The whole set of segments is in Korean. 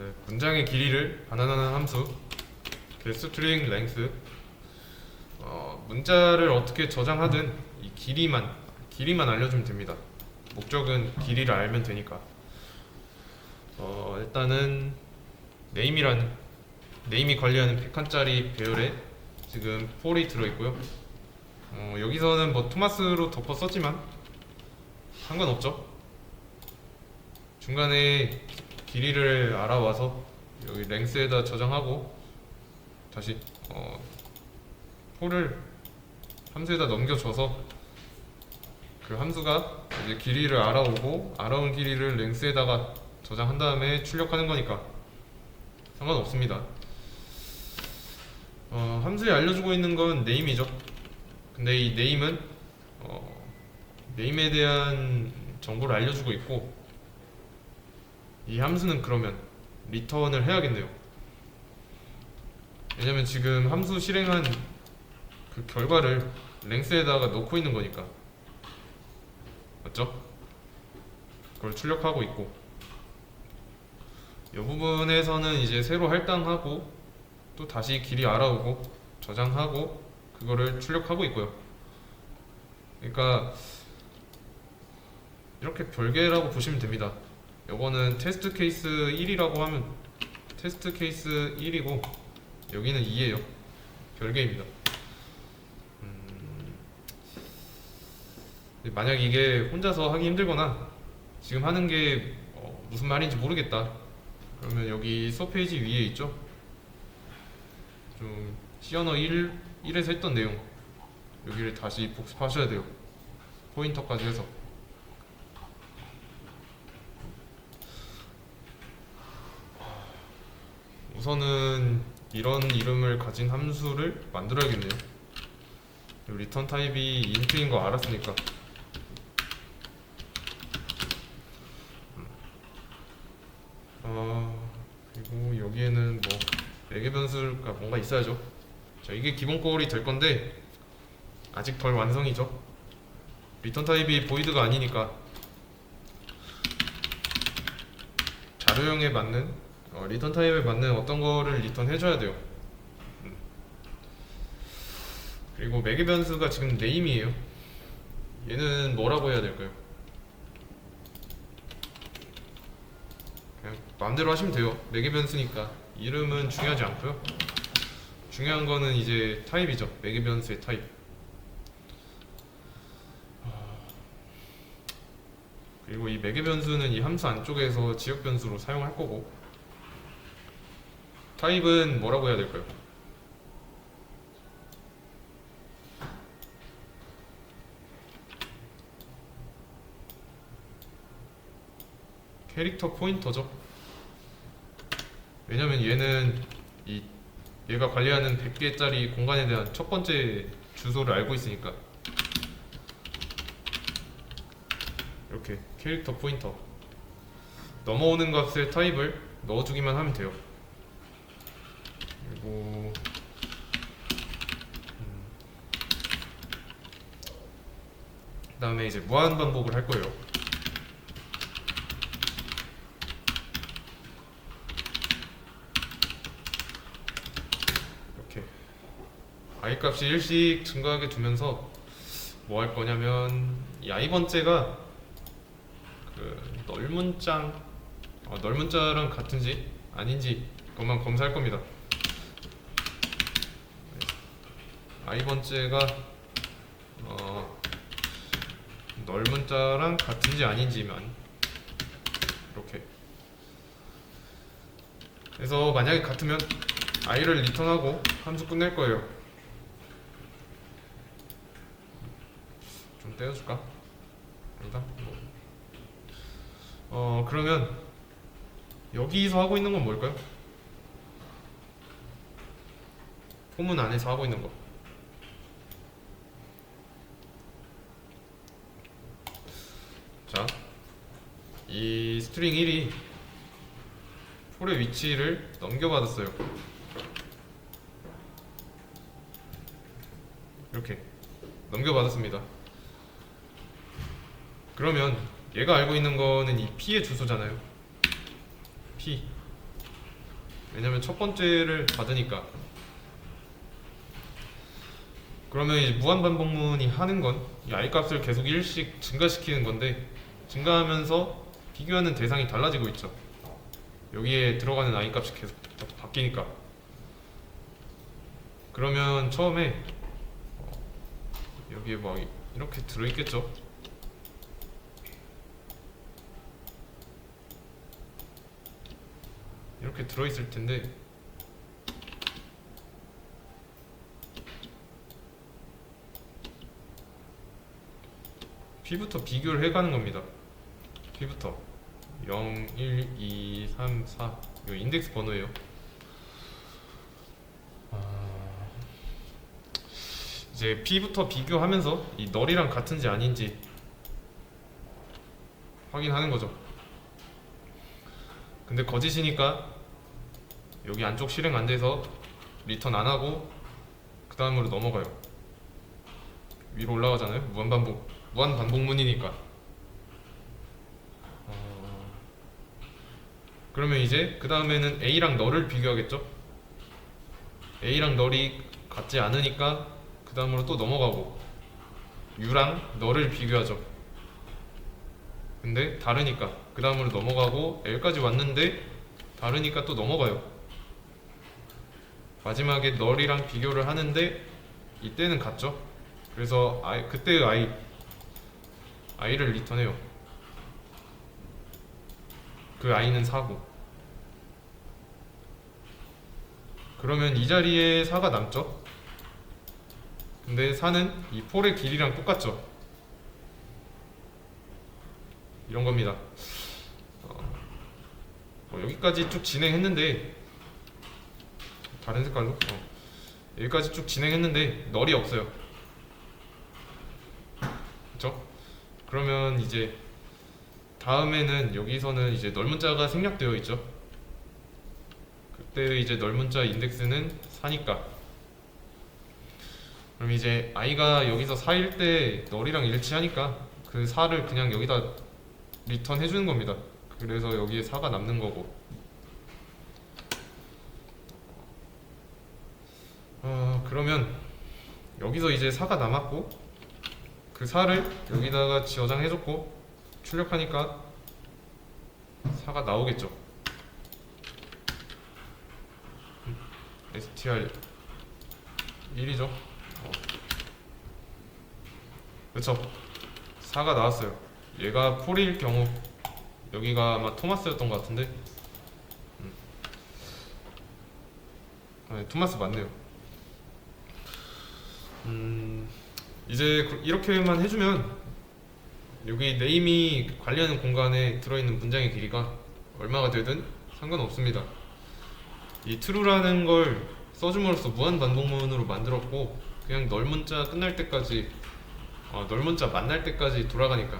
네, 문장의 길이를 반환하는 함수 string length. 문자를 어떻게 저장하든 이 길이만 알려주면 됩니다. 목적은 길이를 알면 되니까. 일단은 네임이 관리하는 100칸짜리 배열에 지금 for이 들어있고요. 여기서는 뭐 토마스로 덮어 썼지만 상관없죠. 중간에 길이를 알아와서 여기 랭스에다 저장하고 다시 for를 함수에다 넘겨줘서 그 함수가 이제 길이를 알아오고 알아온 길이를 랭스에다가 저장한 다음에 출력하는 거니까 상관없습니다. 함수에 알려주고 있는 건 name이죠. 근데 이 name은 name에 대한 정보를 알려주고 있고, 이 함수는 그러면 리턴을 해야겠네요. 왜냐면 지금 함수 실행한 그 결과를 랭스에다가 넣고 있는 거니까, 맞죠? 그걸 출력하고 있고, 이 부분에서는 이제 새로 할당하고 또 다시 길이 알아오고 저장하고 그거를 출력하고 있고요. 그러니까 이렇게 별개라고 보시면 됩니다. 요거는 테스트 케이스 1이라고 하면 테스트 케이스 1이고 여기는 2예요. 별개입니다. 만약 이게 혼자서 하기 힘들거나 지금 하는 게 무슨 말인지 모르겠다, 그러면 여기 수업 페이지 위에 있죠? 좀 C언어 1에서 했던 내용 여기를 다시 복습하셔야 돼요. 포인터까지 해서. 우선은 이런 이름을 가진 함수를 만들어야겠네요. 리턴 타입이 인트인 거 알았으니까. 그리고 여기에는 뭐 매개 변수가 뭔가 있어야죠. 자, 이게 기본 꼴이 될 건데 아직 덜 완성이죠. 리턴 타입이 보이드가 아니니까 자료형에 맞는 리턴 타입에 맞는 어떤 거를 리턴 해줘야 돼요. 그리고 매개 변수가 지금 name이에요. 얘는 뭐라고 해야 될까요? 그냥 마음대로 하시면 돼요. 매개 변수니까 이름은 중요하지 않고요. 중요한 거는 이제 타입이죠. 매개 변수의 타입. 그리고 이 매개 변수는 이 함수 안쪽에서 지역 변수로 사용할 거고, 타입은 뭐라고 해야 될까요? 캐릭터 포인터죠. 왜냐면 얘는 얘가 관리하는 100개짜리 공간에 대한 첫 번째 주소를 알고 있으니까. 이렇게 캐릭터 포인터, 넘어오는 값의 타입을 넣어주기만 하면 돼요. 그리고 그 다음에 이제 무한 반복을 할 거예요. 이렇게 i 값이 1씩 증가하게 두면서 뭐 할 거냐면 이 i번째가 그 널문자랑 같은지 아닌지 그것만 검사할 겁니다. i번째가 널문자랑 같은지 아닌지만 이렇게. 그래서 만약에 같으면 i를 리턴하고 함수 끝낼 거예요. 좀 떼어줄까? 아니다. 그러면 여기서 하고 있는 건 뭘까요? 포문 안에서 하고 있는 거. 자, 이 스트링 1이 폴의 위치를 넘겨받았어요. 이렇게 넘겨받았습니다. 그러면 얘가 알고 있는 거는 이 P의 주소잖아요. P. 왜냐면 첫 번째를 받으니까. 그러면 이제 무한반복문이 하는 건 이 i 값을 계속 1씩 증가시키는 건데, 증가하면서 비교하는 대상이 달라지고 있죠. 여기에 들어가는 i 값이 계속 바뀌니까. 그러면 처음에 여기에 막 이렇게 들어있겠죠. 이렇게 들어있을 텐데, P부터 비교를 해가는 겁니다. P부터 0, 1, 2, 3, 4 이거 인덱스 번호예요. 이제 P부터 비교하면서 이 널이랑 같은지 아닌지 확인하는 거죠. 근데 거짓이니까 여기 안쪽 실행 안 돼서 리턴 안 하고 그 다음으로 넘어가요. 위로 올라가잖아요. 무한반복문이니까. 그러면 이제 그 다음에는 A랑 널을 비교하겠죠. A랑 널이 같지 않으니까 그 다음으로 또 넘어가고, U랑 널을 비교하죠. 근데 다르니까 그 다음으로 넘어가고, L까지 왔는데 다르니까 또 넘어가요. 마지막에 널이랑 비교를 하는데 이때는 같죠. 그래서 그때 i를 리턴해요. 그 i는 4고. 그러면 이 자리에 4가 남죠. 근데 4는 이 폴의 길이랑 똑같죠. 이런 겁니다. 여기까지 쭉 진행했는데, 다른 색깔로 여기까지 쭉 진행했는데 널이 없어요. 그쵸? 그러면 이제 다음에는 여기서는 이제 널 문자가 생략되어 있죠. 그때 이제 널 문자 인덱스는 4니까, 그럼 이제 i가 여기서 4일 때 널이랑 일치하니까 그 4를 그냥 여기다 리턴 해주는 겁니다. 그래서 여기에 4가 남는 거고. 그러면 여기서 이제 4가 남았고, 그 4를 여기다가 저장해줬고 출력하니까 4가 나오겠죠. str 1이죠. 그쵸. 4가 나왔어요. 얘가 폴일 경우, 여기가 아마 토마스였던 것 같은데, 네, 토마스 맞네요. 이제 이렇게만 해주면 여기 네임이 관리하는 공간에 들어있는 문장의 길이가 얼마가 되든 상관없습니다. 이 true라는 걸 써줌으로써 무한반복문으로 만들었고, 그냥 널 문자 끝날 때까지, 널 문자 만날 때까지 돌아가니까.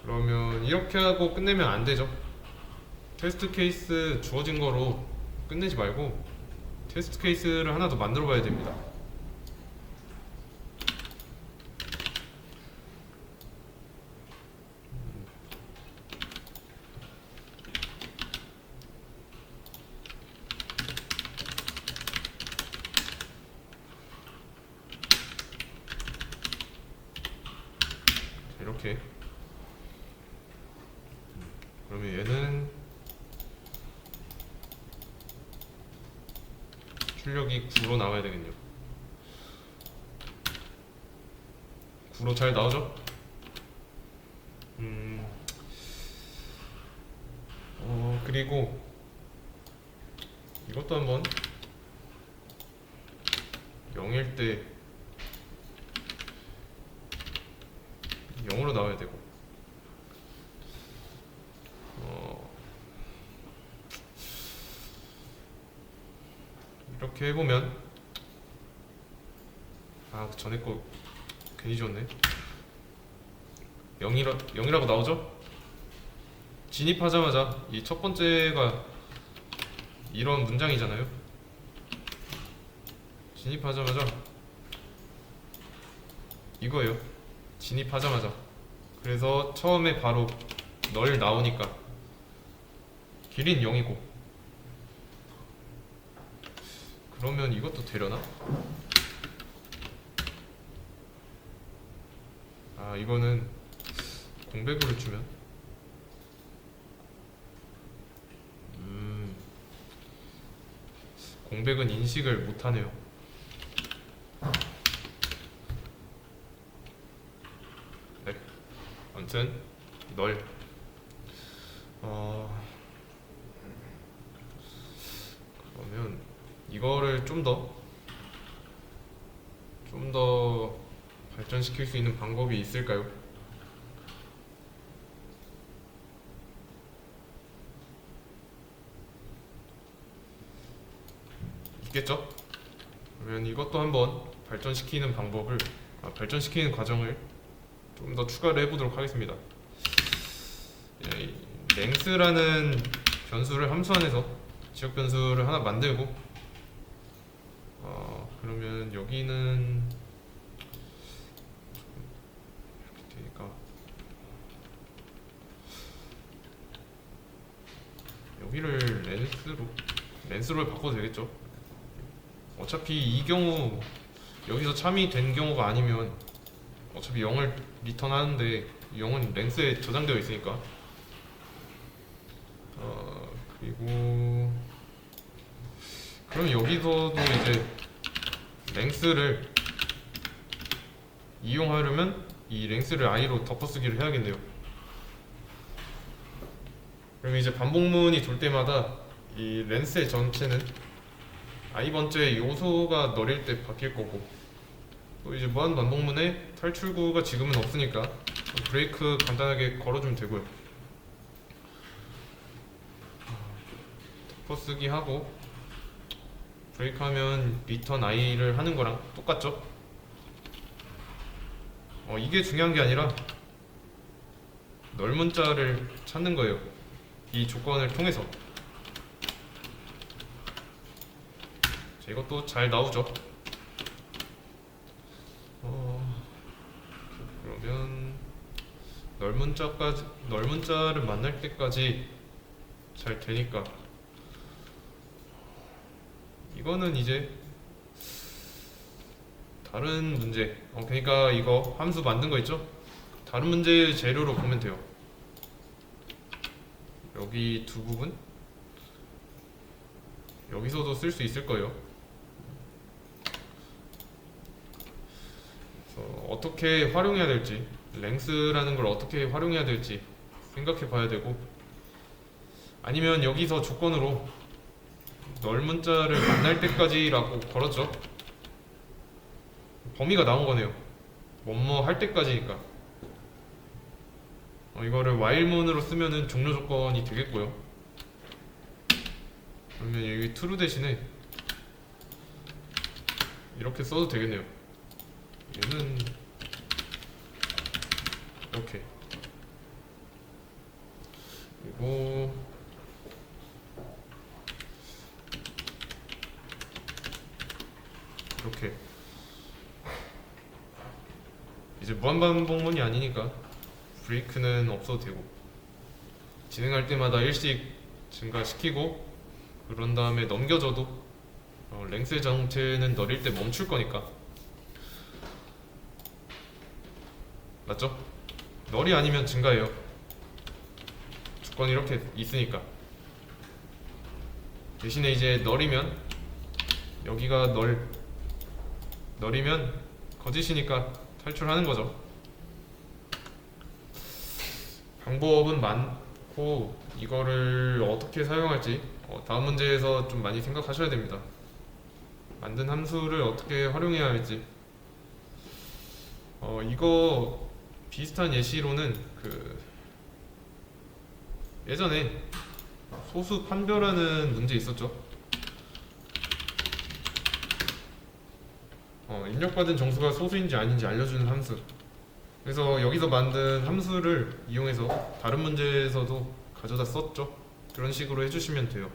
그러면 이렇게 하고 끝내면 안 되죠. 테스트 케이스 주어진 거로 끝내지 말고 테스트 케이스를 하나 더 만들어 봐야 됩니다. 이렇게. 그러면 얘는 출력이 9로 나와야 되겠네요. 9로 잘 나오죠? 그리고 이것도 한번 0일 때 0으로 나와야 되고, 이렇게 해보면, 그 전에 거 괜히 줬네. 0이라고 나오죠? 진입하자마자 이 첫 번째가 이런 문장이잖아요. 진입하자마자 이거예요. 진입하자마자. 그래서 처음에 바로 널 나오니까 길이는 0이고. 그러면 이것도 되려나? 아, 이거는 공백으로 주면 공백은 인식을 못하네요. 네, 아무튼 널 그러면 이거를 좀 더 발전시킬 수 있는 방법이 있을까요? 있겠죠? 그러면 이것도 한번 발전시키는 과정을 좀 더 추가를 해보도록 하겠습니다. 이 length라는 변수를 함수 안에서 지역 변수를 하나 만들고, 그러면 여기는 이렇게 되니까 여기를 렌스로 바꿔도 되겠죠? 어차피 이 경우 여기서 참이 된 경우가 아니면 어차피 0을 리턴하는데 0은 랭스에 저장되어 있으니까. 그리고 그럼 여기서도 이제 랭스를 이용하려면 이 랭스를 i로 덮어쓰기를 해야겠네요. 그럼 이제 반복문이 돌 때마다 이 렌스의 전체는 i번째 요소가 널일 때 바뀔 거고, 또 이제 무한 반복문에 탈출구가 지금은 없으니까 브레이크 간단하게 걸어주면 되고요. 덮어쓰기 하고 브레이크 하면 리턴 i를 하는 거랑 똑같죠? 이게 중요한 게 아니라 널 문자를 찾는 거예요. 이 조건을 통해서. 자, 이것도 잘 나오죠? 그러면 널 문자를 만날 때까지 잘 되니까 이거는 이제 다른 문제, 그러니까 이거 함수 만든 거 있죠? 다른 문제 재료로 보면 돼요. 여기 두 부분 여기서도 쓸 수 있을 거예요. 그래서 어떻게 활용해야 될지, 랭스라는 걸 어떻게 활용해야 될지 생각해 봐야 되고, 아니면 여기서 조건으로 널 문자를 만날 때까지라고 걸었죠. 범위가 나온 거네요. 뭐뭐 할 때까지니까. 이거를 while문으로 쓰면은 종료 조건이 되겠고요. 그러면 여기 true 대신에 이렇게 써도 되겠네요. 얘는 이렇게, 그리고 이렇게. 이제 무한반복문이 아니니까 브레이크는 없어도 되고, 진행할 때마다 일씩 증가시키고 그런 다음에 넘겨줘도 랭스의 정체는 널일 때 멈출 거니까. 맞죠? 널이 아니면 증가해요. 조건이 이렇게 있으니까. 대신에 이제 널이면 여기가 널이면 거짓이니까 탈출하는 거죠. 방법은 많고 이거를 어떻게 사용할지 다음 문제에서 좀 많이 생각하셔야 됩니다. 만든 함수를 어떻게 활용해야 할지. 이거 비슷한 예시로는 예전에 소수 판별하는 문제 있었죠. 입력받은 정수가 소수인지 아닌지 알려주는 함수. 그래서 여기서 만든 함수를 이용해서 다른 문제에서도 가져다 썼죠. 그런 식으로 해주시면 돼요.